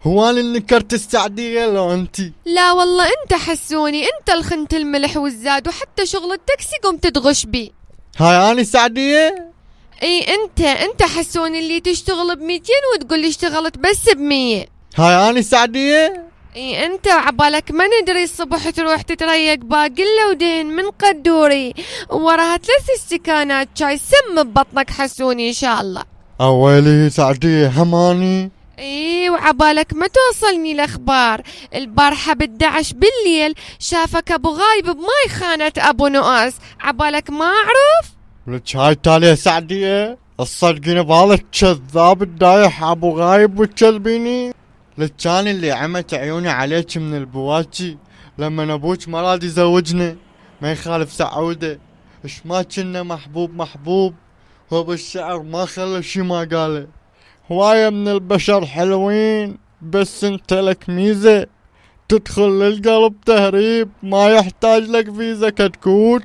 هو انا اللي نكرت السعدية لو انتي؟ لا والله انت حسوني، انت الخنت الملح والزاد، وحتى شغل التاكسي قمت تغش بي. هاي انا سعدية؟ اي انت حسوني اللي تشتغل ب200 وتقول لي اشتغلت بس ب100. هاي انا سعدية؟ اي انت عبالك ما ندري الصبح تروح تتريق باقلة ودهن من قدوري ووراها 3 استكانات شاي سم ببطنك حسوني ان شاء الله. اويلي سعدية هماني. ايه وعبالك ما توصلني الاخبار. البارحة ب11 بالليل شافك ابو غايب بماي خانة ابو نؤاس، عبالك ما اعرف؟ لك هاي تالية سعدية؟ تصدقين بهذا الكذاب الدايح ابو غايب وتكذبيني؟ لك كان اللي عمت عيوني عليك من البواكي لما ابوك ما راد يزوجنا، ما يخالف سعودة، اش ما كنا محبوب هو بالشعر ما خلى شي ما قاله. هواية من البشر حلوين بس انت لك ميزة، تدخل للقلب تهريب، ما يحتاج لك فيزا كتكوت.